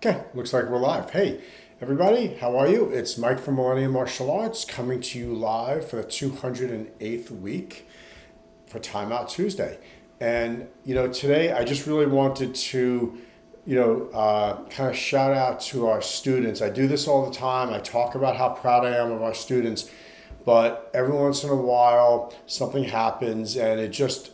Okay, looks like we're live. Hey, everybody, how are you? It's Mike from Millennium Martial Arts coming to you live for the 208th week for Time Out Tuesday. And, today I just really wanted to, kind of shout out to our students. I do this all the time. I talk about how proud I am of our students, but every once in a while something happens and it just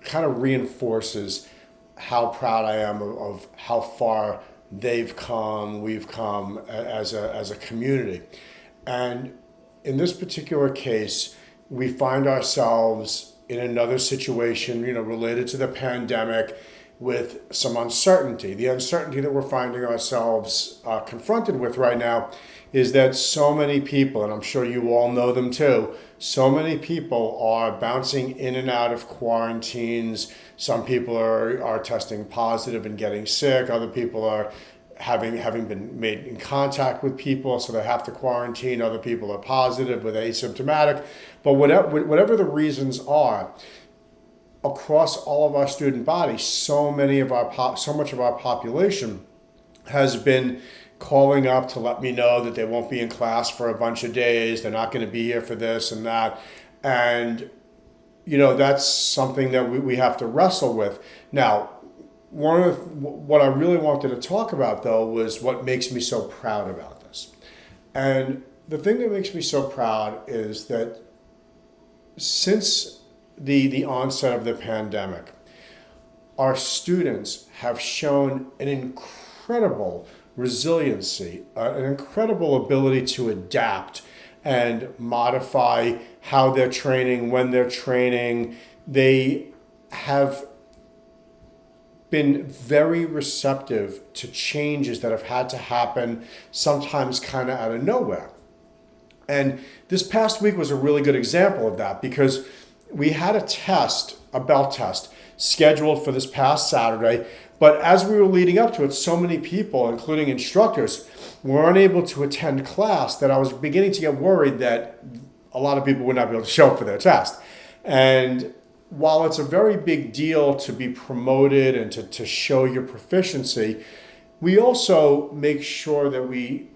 kind of reinforces how proud I am of how far we've come as a community. And in this particular case, we find ourselves in another situation, related to the pandemic with some uncertainty. The uncertainty that we're finding ourselves confronted with right now is that so many people, and I'm sure you all know them too, so many people are bouncing in and out of quarantines. Some people are testing positive and getting sick. Other people are having been made in contact with people, so they have to quarantine. Other people are positive with asymptomatic. But whatever the reasons are, across all of our student body, so much of our population has been calling up to let me know that they won't be in class for a bunch of days. They're not going to be here for this and that. And, that's something that we have to wrestle with. Now, what I really wanted to talk about, though, was what makes me so proud about this. And the thing that makes me so proud is that since the onset of the pandemic, our students have shown an incredible resiliency, an incredible ability to adapt and modify how they're training, when they're training. They have been very receptive to changes that have had to happen, sometimes kind of out of nowhere. And this past week was a really good example of that because we had a belt test, scheduled for this past Saturday. But as we were leading up to it, so many people, including instructors, were unable to attend class that I was beginning to get worried that a lot of people would not be able to show up for their test. And while it's a very big deal to be promoted and to show your proficiency, we also make sure that we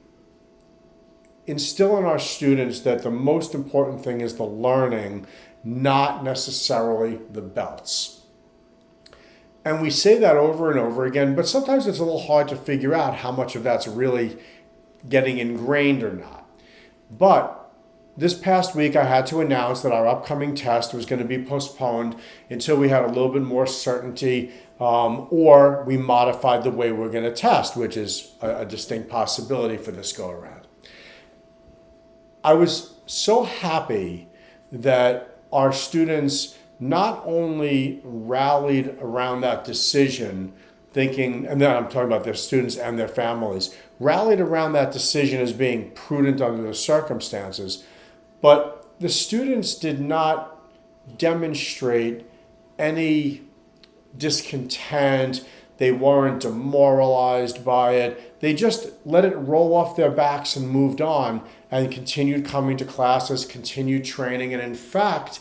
instill in our students that the most important thing is the learning, not necessarily the belts. And we say that over and over again, but sometimes it's a little hard to figure out how much of that's really getting ingrained or not. But this past week, I had to announce that our upcoming test was going to be postponed until we had a little bit more certainty, or we modified the way we're going to test, which is a distinct possibility for this go around. I was so happy that our students not only rallied around that decision, thinking, and then I'm talking about their students and their families, rallied around that decision as being prudent under the circumstances, but the students did not demonstrate any discontent. They weren't demoralized by it. They just let it roll off their backs and moved on and continued coming to classes, continued training. And in fact,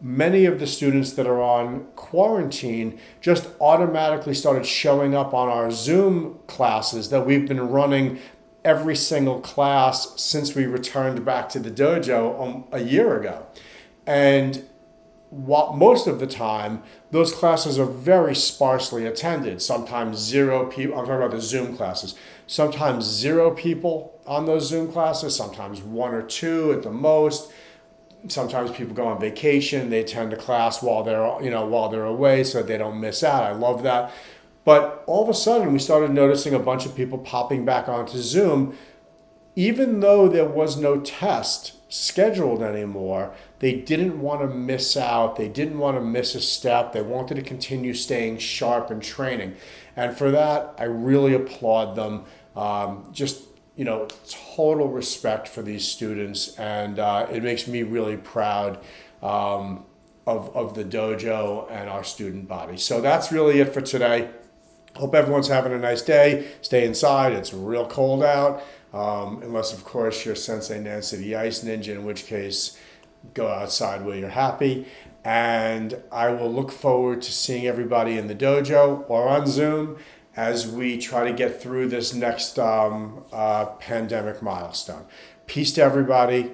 many of the students that are on quarantine just automatically started showing up on our Zoom classes that we've been running every single class since we returned back to the dojo a year ago. And most of the time, those classes are very sparsely attended. Sometimes zero people, I'm talking about the Zoom classes, sometimes zero people on those Zoom classes, sometimes one or two at the most. Sometimes people go on vacation, they attend a class while they're away so that they don't miss out. I love that. But all of a sudden, we started noticing a bunch of people popping back onto Zoom. Even though there was no test scheduled anymore, they didn't want to miss out. They didn't want to miss a step. They wanted to continue staying sharp and training. And for that, I really applaud them. Total respect for these students. And it makes me really proud of the dojo and our student body. So that's really it for today. Hope everyone's having a nice day. Stay inside. It's real cold out. Unless, of course, you're Sensei Nancy the Ice Ninja, in which case, go outside where you're happy. And I will look forward to seeing everybody in the dojo or on Zoom. as we try to get through this next pandemic milestone. Peace to everybody.